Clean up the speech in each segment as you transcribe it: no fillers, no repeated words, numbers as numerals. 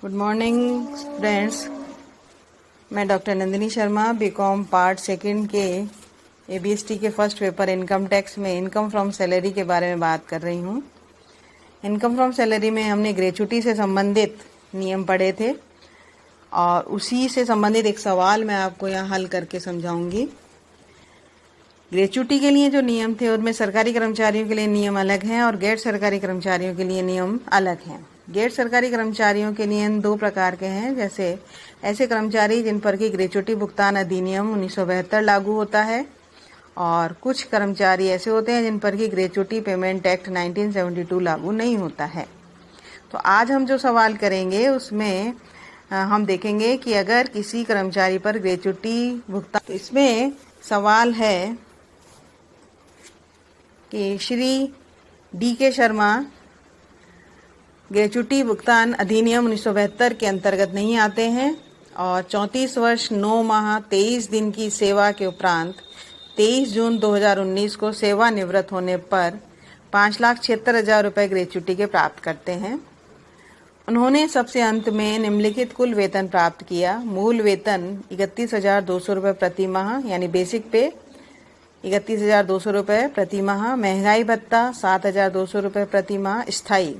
Good morning friends, मैं doctor Nandini Sharma BCom part second के ABST के फर्स्ट पेपर इनकम टैक्स में इनकम फ्रॉम सैलरी के बारे में बात कर रही हूँ। इनकम फ्रॉम सैलरी में हमने ग्रेच्युटी से संबंधित नियम पढ़े थे और उसी से संबंधित एक सवाल मैं आपको यहाँ हल करके समझाऊंगी। ग्रेच्युटी के लिए जो नियम थे उनमें सरकारी कर्मचारियों के लिए नियम अलग हैं और गैर सरकारी कर्मचारियों के लिए नियम अलग हैं। गैर सरकारी कर्मचारियों के नियम दो प्रकार के हैं, जैसे ऐसे कर्मचारी जिन पर की ग्रेच्युटी भुगतान अधिनियम 1972 लागू होता है और कुछ कर्मचारी ऐसे होते हैं जिन पर की ग्रेच्युटी पेमेंट एक्ट 1972 लागू नहीं होता है। तो आज हम जो सवाल करेंगे उसमें हम देखेंगे कि अगर किसी कर्मचारी पर ग्रेच्युटी भुगतान, तो इसमें सवाल है कि श्री डी के शर्मा ग्रेच्युटी भुगतान अधिनियम 1972 के अंतर्गत नहीं आते हैं और 34 वर्ष 9 माह 23 दिन की सेवा के उपरांत 23 जून 2019 को सेवानिवृत्त होने पर 5,76,000 रुपये ग्रेच्युटी के प्राप्त करते हैं। उन्होंने सबसे अंत में निम्नलिखित कुल वेतन प्राप्त किया। मूल वेतन 31,200 रुपये प्रति माह यानी बेसिक पे 31,200 रुपये प्रति माह, महंगाई भत्ता 7,200 रुपये प्रति माह, स्थायी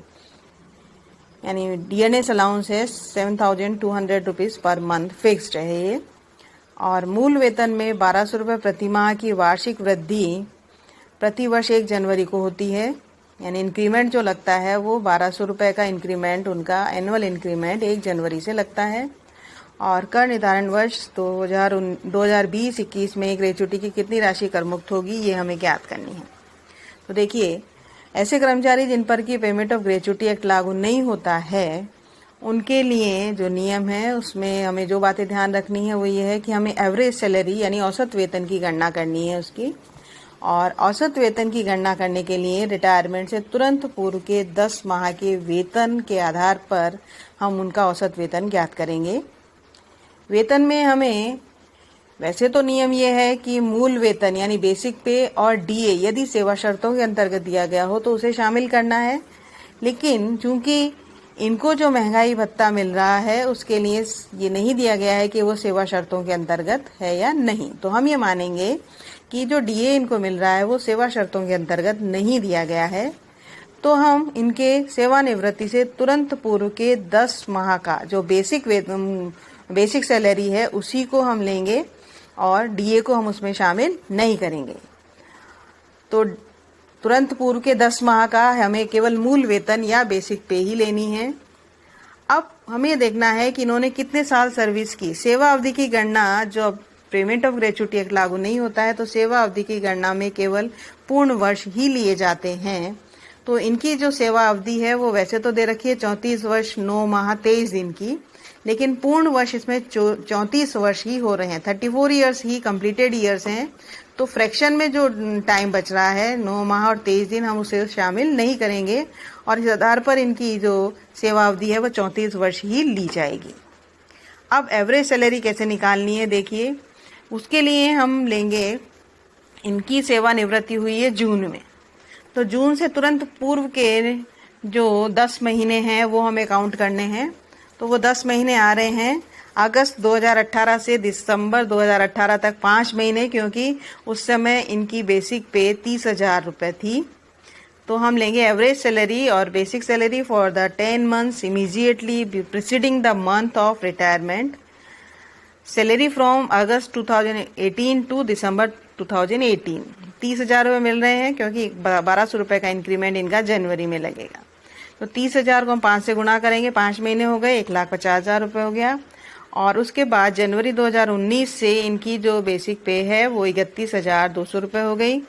यानी डीएनएस अलाउंस है 7,200 रुपीज़ पर मंथ, फिक्स्ड है ये। और मूल वेतन में 1,200 रुपये प्रति माह की वार्षिक वृद्धि प्रति वर्ष 1 जनवरी को होती है, यानी इंक्रीमेंट जो लगता है वो 1,200 रुपये का इंक्रीमेंट, उनका एनुअल इंक्रीमेंट 1 जनवरी से लगता है। और कर निर्धारण वर्ष 2020-21 में ग्रेच्युटी की कितनी राशि कर मुक्त होगी ये हमें ज्ञात करनी है। तो देखिए, ऐसे कर्मचारी जिन पर की पेमेंट ऑफ ग्रेच्युटी एक्ट लागू नहीं होता है उनके लिए जो नियम है उसमें हमें जो बातें ध्यान रखनी है वो ये है कि हमें एवरेज सैलरी यानी औसत वेतन की गणना करनी है उसकी। और औसत वेतन की गणना करने के लिए रिटायरमेंट से तुरंत पूर्व के 10 माह के वेतन के आधार पर हम उनका औसत वेतन ज्ञात करेंगे। वेतन में हमें वैसे तो नियम ये है कि मूल वेतन यानी बेसिक पे और डीए यदि सेवा शर्तों के अंतर्गत दिया गया हो तो उसे शामिल करना है, लेकिन चूंकि इनको जो महंगाई भत्ता मिल रहा है उसके लिए ये नहीं दिया गया है कि वो सेवा शर्तों के अंतर्गत है या नहीं, तो हम ये मानेंगे कि जो डीए इनको मिल रहा है वो सेवा शर्तों के अंतर्गत नहीं दिया गया है। तो हम इनके सेवानिवृत्ति से तुरंत पूर्व के 10 माह का जो बेसिक सैलरी है उसी को हम लेंगे और डीए को हम उसमें शामिल नहीं करेंगे। तो तुरंत पूर्व के 10 माह का हमें केवल मूल वेतन या बेसिक पे ही लेनी है। अब हमें देखना है कि इन्होंने कितने साल सर्विस की। सेवा अवधि की गणना, जो पेमेंट ऑफ ग्रेच्युटी एक्ट लागू नहीं होता है तो सेवा अवधि की गणना में केवल पूर्ण वर्ष ही लिए जाते हैं। तो इनकी जो सेवा अवधि है वो वैसे तो दे रखी है 34 वर्ष 9 माह 23 दिन की, लेकिन पूर्ण वर्ष इसमें 34 वर्ष ही हो रहे हैं, 34 ईयर्स ही कंप्लीटेड ईयर्स हैं। तो फ्रैक्शन में जो टाइम बच रहा है 9 माह और 23 दिन हम उसे शामिल नहीं करेंगे और इस आधार पर इनकी जो सेवा अवधि है वो 34 वर्ष ही ली जाएगी। अब एवरेज सैलरी कैसे निकालनी है देखिए, उसके लिए हम लेंगे, इनकी सेवानिवृत्ति हुई है जून में, तो जून से तुरंत पूर्व के जो 10 महीने हैं वो हमें काउंट करने हैं। तो वो 10 महीने आ रहे हैं अगस्त 2018 से दिसंबर 2018 तक 5 महीने, क्योंकि उस समय इनकी बेसिक पे 30,000 रुपये थी। तो हम लेंगे एवरेज सैलरी और basic salary for the 10 months immediately preceding the month of retirement. Salary from August 2018 to December 2018 30,000 रुपये मिल रहे हैं, क्योंकि 1,200 रुपये का इंक्रीमेंट इनका जनवरी में लगेगा। तो 30,000 को हम 5 से गुणा करेंगे, 5 महीने हो गए, 1,50,000 रुपये हो गया। और उसके बाद जनवरी 2019 से इनकी जो बेसिक पे है वो 31,200 रुपये हो गई।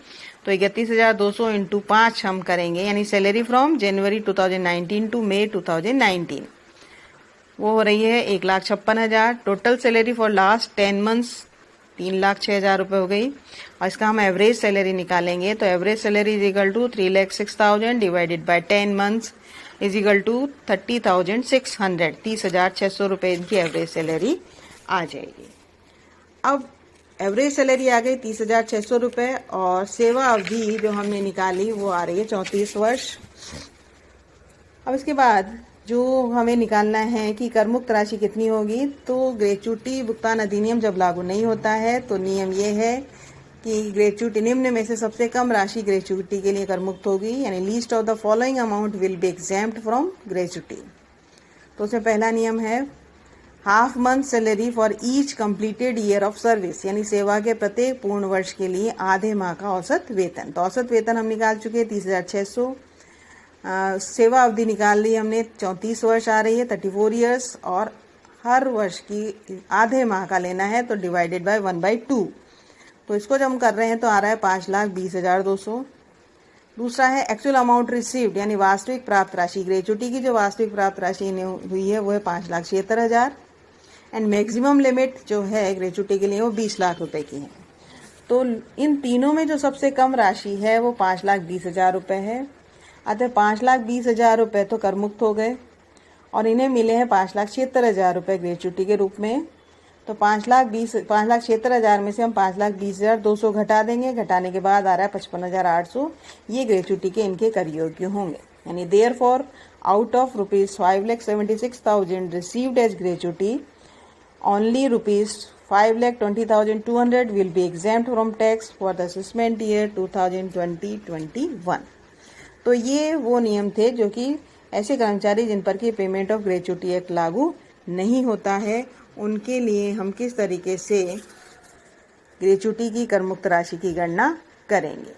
तो 31,200 इंटू 5 हम करेंगे, यानी सैलरी फ्रॉम जनवरी 2019 टू मई 2019 वो हो रही है 1,56,000। Total salary for last 10 months 3,06,000 रुपये हो गई। और इसका हम एवरेज सैलरी निकालेंगे, तो average salary is equal to 3,06,000 divided by 10 months is equal to 30,600, 30,600 रुपये इनकी एवरेज सैलरी आ जाएगी। अब एवरेज सैलरी आ गई 30,600 रुपये और सेवा अवधि जो हमने निकाली वो आ रही है 34 वर्ष। अब इसके बाद जो हमें निकालना है कि कर मुक्त राशि कितनी होगी, तो ग्रेच्युटी भुगतान अधिनियम जब लागू नहीं होता है तो नियम ये है कि ग्रेच्युटी निम्न में से सबसे कम राशि ग्रेच्युटी के लिए कर मुक्त होगी, यानी least of the following amount will be exempt from gratuity. तो उसमें पहला नियम है half month salary for each completed year of service, यानी सेवा के प्रत्येक पूर्ण वर्ष के लिए आधे माह का औसत वेतन। तो औसत वेतन हम निकाल चुके हैं 30,600। सेवा अवधि निकाल ली हमने, 34 वर्ष आ रही है, 34 ईयर्स, और हर वर्ष की आधे माह का लेना है तो डिवाइडेड बाय 1/2। तो इसको जब हम कर रहे हैं तो आ रहा है 5,20,200। दूसरा है एक्चुअल अमाउंट रिसीव्ड, यानी वास्तविक प्राप्त राशि। ग्रेच्युटी की जो वास्तविक प्राप्त राशि हुई है वो है 5,76,000, एंड मैक्सिमम लिमिट जो है ग्रेच्युटी के लिए वो 20 लाख रुपए की है। तो इन तीनों में जो सबसे कम राशि है वो 5,20,000 रुपए है। अतः 5,20,000 रुपए तो कर मुक्त हो गए और इन्हें मिले हैं 5,76,000 रुपए ग्रेच्युटी के रूप में। तो 5,76,000 में से हम 5,20,200 घटा देंगे। घटाने के बाद आ रहा है 55,800। ये ग्रेच्युटी के इनके कर योग्य होंगे, यानी therefore out of ₹5,76,000 received as gratuity, only ₹5,20,200 will be exempt from tax for the assessment year 2020-21। तो ये वो नियम थे जो कि ऐसे कर्मचारी जिन पर कि पेमेंट ऑफ ग्रेच्युटी एक्ट लागू नहीं होता है, उनके लिए हम किस तरीके से ग्रेच्युटी की कर मुक्त राशि की गणना करेंगे।